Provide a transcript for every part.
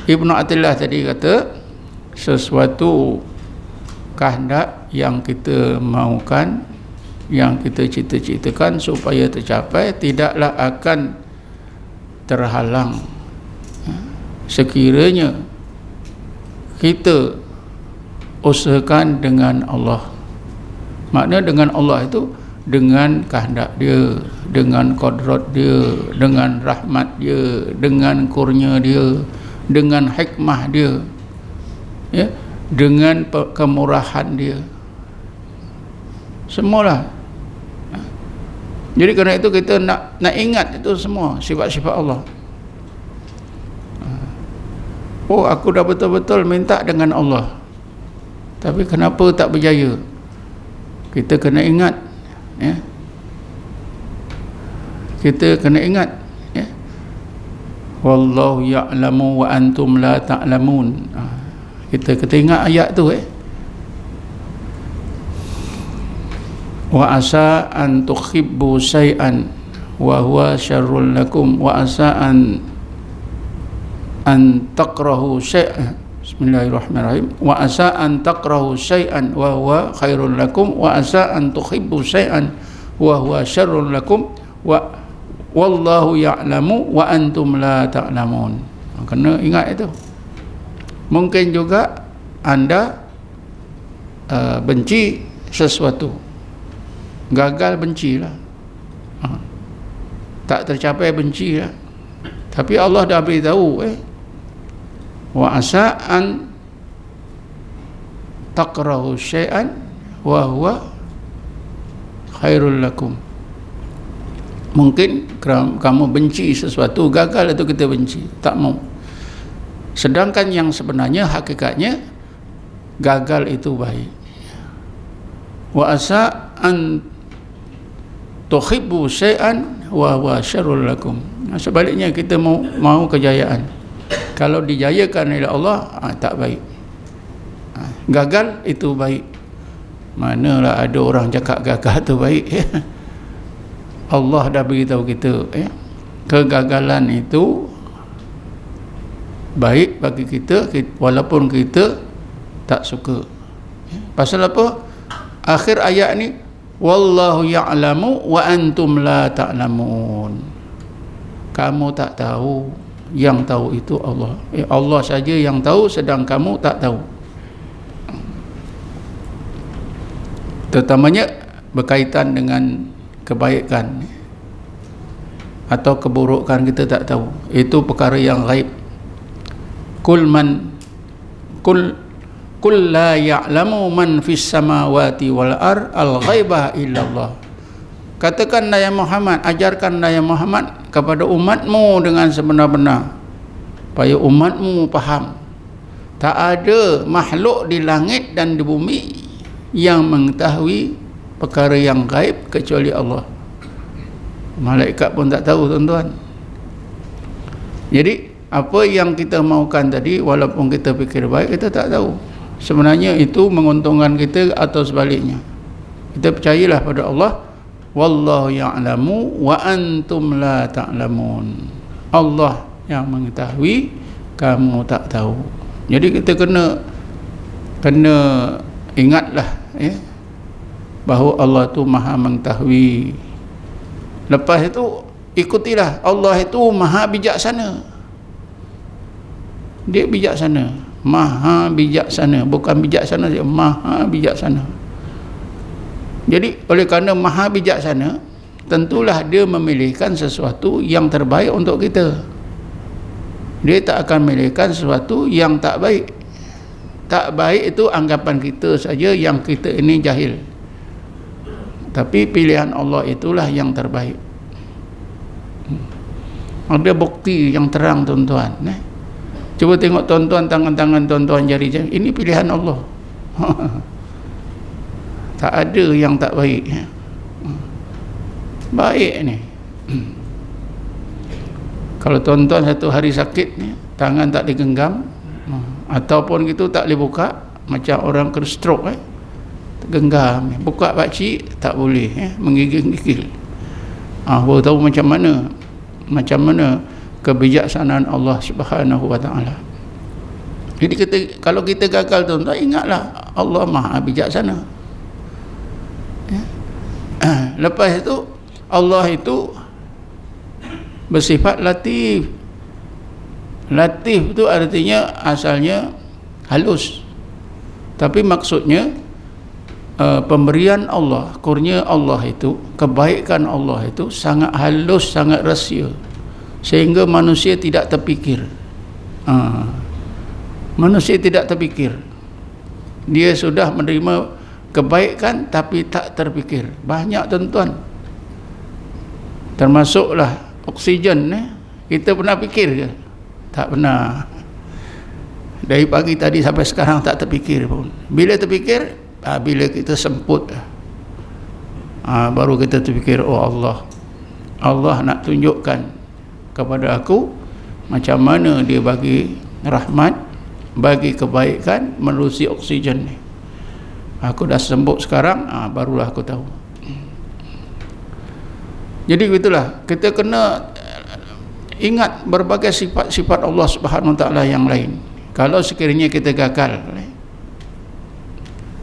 Ibnu Athilah tadi kata sesuatu kehendak yang kita mahukan, yang kita cita-citakan supaya tercapai, tidaklah akan terhalang sekiranya kita usahakan dengan Allah. Makna dengan Allah itu dengan kehendak dia, dengan kodrat dia, dengan rahmat dia, dengan kurnia dia, dengan hikmah dia, ya, dengan kemurahan dia, semualah. Jadi kerana itu kita nak ingat itu semua sifat-sifat Allah. Oh, aku dah betul-betul minta dengan Allah, tapi kenapa tak berjaya? Kita kena ingat, ya. Kita kena ingat, ya. Wallahu ya'lamu wa antum la ta'lamun. Kita ingat ayat tu, wa asa an tukhibbu syai'an wa huwa syarrul lakum wa asa an takrahu syai'an. Bismillahirrahmanirrahim. Wa asa an takrahu syai'an wa huwa khairul lakum wa asa an tukhibbu syai'an wa huwa syarrul lakum wa wallahu ya'lamu wa antum la ta'lamun. Kena ingat itu. Mungkin juga anda benci sesuatu, gagal bencilah, tak tercapai bencilah, tapi Allah dah beritahu, wa asa an takrahu syai'an wa huwa khairul lakum. Mungkin kamu benci sesuatu, gagal itu kita benci, tak mau. Sedangkan yang sebenarnya hakikatnya gagal itu baik. Wa asa an tuhibbu syai'an wa huwa syarrul lakum. Sebaliknya kita mau kejayaan. Kalau dijayakan oleh Allah, tak baik. Gagal itu baik. Manalah ada orang cakap gagal tu baik, ya. Allah dah beritahu kita, ya, kegagalan itu baik bagi kita walaupun kita tak suka. Pasal apa? Akhir ayat ni, wallahu ya'lamu wa antum la ta'lamun. Kamu tak tahu, yang tahu itu Allah. Allah saja yang tahu, sedang kamu tak tahu. Terutamanya berkaitan dengan kebaikan atau keburukan kita tak tahu. Itu perkara yang ghaib. Kul la ya'lamu man fis samawati wal ar al ghaibah illallah. Katakanlah ya Muhammad, ajarkanlah ya Muhammad kepada umatmu dengan sebenar-benar, supaya umatmu faham, tak ada makhluk di langit dan di bumi yang mengetahui perkara yang gaib kecuali Allah. Malaikat pun tak tahu, tuan-tuan. Jadi apa yang kita mahukan tadi, walaupun kita fikir baik, kita tak tahu sebenarnya itu menguntungkan kita atau sebaliknya. Kita percayalah pada Allah. Wallahu ya'lamu wa antum la ta'lamun. Allah yang mengetahui, kamu tak tahu. Jadi kita kena ingatlah, ya, bahawa Allah tu maha mengetahui. Lepas itu ikutilah, Allah itu maha bijaksana. Dia bijaksana, maha bijaksana, bukan bijaksana saja, maha bijaksana. Jadi oleh kerana maha bijaksana, tentulah dia memilihkan sesuatu yang terbaik untuk kita. Dia tak akan memilihkan sesuatu yang tak baik. Tak baik itu anggapan kita saja, yang kita ini jahil. Tapi pilihan Allah itulah yang terbaik. Ada bukti yang terang, tuan-tuan. Cuba tengok tuan-tuan, tangan-tangan tuan-tuan, jari-jari. Ini pilihan Allah. Tak ada yang tak baik. Baik ni. Kalau tuan-tuan satu hari sakit ni, tangan tak digenggam, ataupun gitu tak boleh buka, macam orang kena stroke, genggam, buka pakcik tak boleh, menggigil-gigil. Baru tahu macam mana kebijaksanaan Allah Subhanahu wa taala. Jadi kalau kita gagal tuan-tuan, ingatlah Allah Maha bijaksana. Ya. Lepas itu Allah itu bersifat latif. Latif itu artinya asalnya halus, tapi maksudnya pemberian Allah, kurnia Allah itu, kebaikan Allah itu sangat halus, sangat rahsia, sehingga manusia tidak terfikir. Manusia tidak terfikir. Dia sudah menerima kebaikan tapi tak terfikir. Banyak tuan-tuan, termasuklah oksigen, kita pernah fikir ke? Tak pernah. Dari pagi tadi sampai sekarang tak terfikir pun. Bila terfikir, bila kita semput, baru kita terfikir, oh Allah nak tunjukkan kepada aku macam mana dia bagi rahmat, bagi kebaikan menerusi oksigen ni. Aku dah sembuh sekarang, barulah aku tahu. Jadi begitulah, kita kena ingat berbagai sifat-sifat Allah Subhanahu Wa Taala yang lain. Kalau sekiranya kita gagal,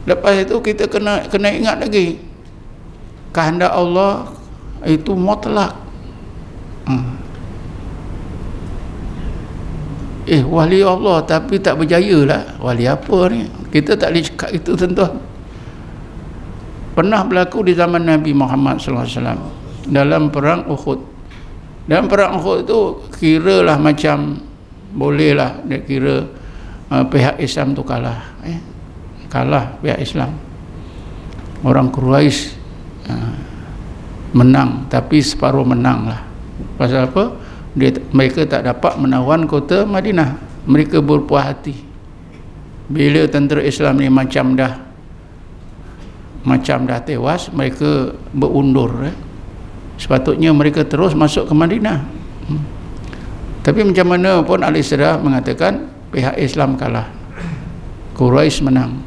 lepas itu kita kena ingat lagi, kehendak Allah itu mutlak. Wali Allah tapi tak berjaya lah. Wali apa ni? Kita tak boleh cakap itu tuan-tuan. Pernah berlaku di zaman Nabi Muhammad SAW dalam perang Uhud. Dalam perang Uhud tu kiralah macam bolehlah dia kira pihak Islam tu kalah. Kalah pihak Islam. Orang Quraisy menang, tapi separuh menang lah. Pasal apa? Mereka tak dapat menawan kota Madinah. Mereka berpuas hati bila tentera Islam ni macam dah tewas, mereka berundur. Sepatutnya mereka terus masuk ke Madinah. Tapi macam mana pun Al-Isra mengatakan pihak Islam kalah, Quraisy menang.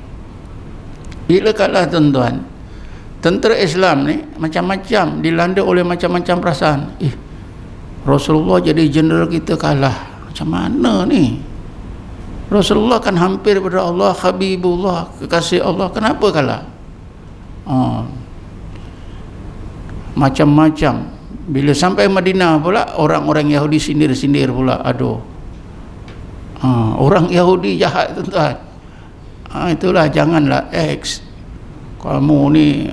Bila kalah tuan-tuan, tentera Islam ni macam-macam, dilanda oleh macam-macam perasaan. Rasulullah jadi jeneral kita kalah, macam mana ni? Rasulullah kan hampir pada Allah, Habibullah, kekasih Allah, kenapa kalah? Macam-macam. Bila sampai Madinah pula, orang-orang Yahudi sindir-sindir pula. Aduh, orang Yahudi jahat tuan-tuan. Itulah, janganlah kamu ni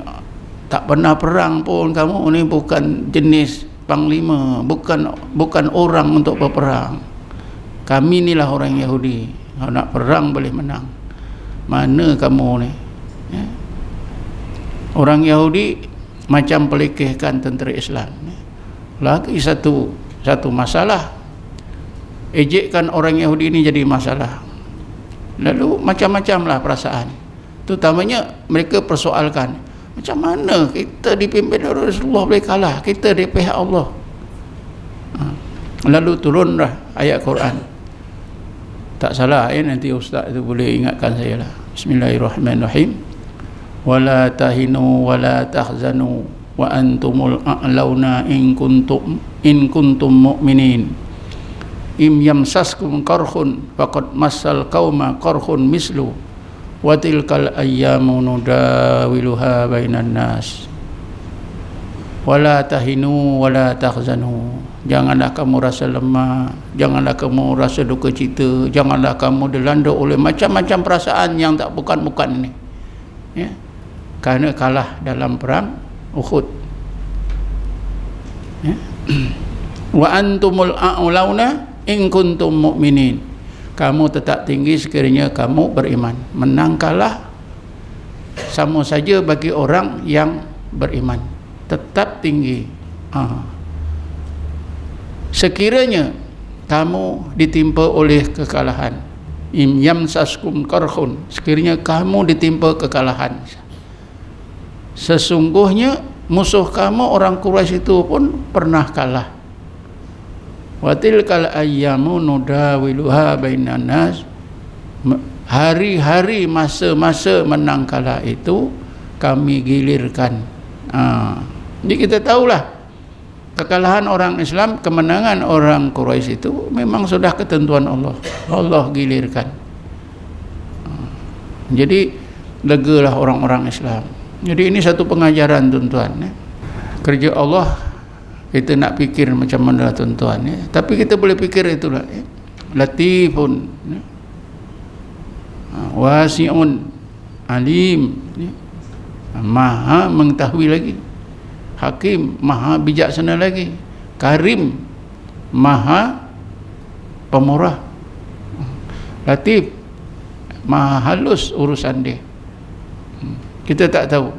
tak pernah perang pun, kamu ni bukan jenis panglima, bukan orang untuk berperang. Kami inilah orang Yahudi, kalau nak perang boleh menang. Mana kamu ni? Orang Yahudi macam pelekehkan tentera Islam. Lagi satu masalah, ejekkan orang Yahudi ini jadi masalah. Lalu macam-macam lah perasaan. Terutamanya mereka persoalkan, macam mana kita dipimpin oleh Rasulullah boleh kalah, kita di pihak Allah. Lalu turunlah ayat Quran. Tak salah nanti ustaz itu boleh ingatkan saya lah. Bismillahirrahmanirrahim. Wala tahinu wala tahzanu wa antumul a'launa in kuntum mu'minin. Im yamsaskum qarhun faqad massal qauma qarhun mislu wa tilkal ayyamu nudawiluha bainan nas. Wala tahinu wala tahzanu. Janganlah kamu rasa lemah, janganlah kamu rasa duka cita, janganlah kamu dilanda oleh macam-macam perasaan yang tak bukan-bukan ini. Ya. Kerana kalah dalam perang Uhud. Ya. Wa antumul a'launa in kuntum mu'minin. Kamu tetap tinggi sekiranya kamu beriman. Menang kalah sama saja bagi orang yang beriman. Tetap tinggi. Sekiranya kamu ditimpa oleh kekalahan, im yamsaskum qarhun, sekiranya kamu ditimpa kekalahan, sesungguhnya musuh kamu orang Quraisy itu pun pernah kalah. Wa tilkal ayyamu nudawiluha bainan nas. Hari-hari masa-masa menang kalah itu kami gilirkan. Jadi kita tahulah kekalahan orang Islam, kemenangan orang Quraisy itu memang sudah ketentuan Allah. Allah gilirkan. Jadi legalah orang-orang Islam. Jadi ini satu pengajaran tuan-tuan, ya. Kerja Allah kita nak fikir macam mana tuan-tuan, ya. Tapi kita boleh fikir itulah, ya. Latifun, ya. Wasi'un alim, ya. Maha mengetahui lagi, Hakim, maha bijaksana lagi, Karim, maha pemurah, Latif, maha halus urusan dia. Kita tak tahu.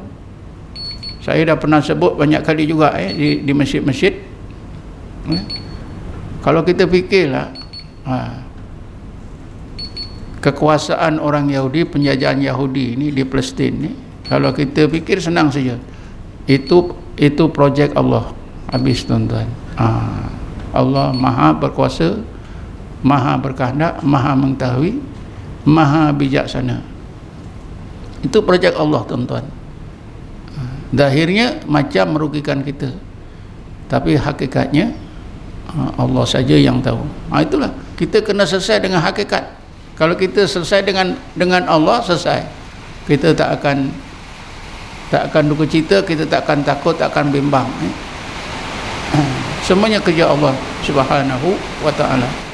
Saya dah pernah sebut banyak kali juga, di masjid-masjid, ya. Kalau kita fikirlah, kekuasaan orang Yahudi, penjajahan Yahudi ini di Palestin ni, kalau kita fikir senang saja, itu projek Allah. Habis tuan-tuan. Allah maha berkuasa, maha berkehendak, maha mengetahui, maha bijaksana. Itu projek Allah tuan-tuan. Zahirnya macam merugikan kita, tapi hakikatnya Allah saja yang tahu. Itulah, kita kena selesai dengan hakikat. Kalau kita selesai dengan Allah, selesai. Kita tak akan duka cita, kita tak akan takut, tak akan bimbang. Semuanya kerja Allah Subhanahu wa ta'ala.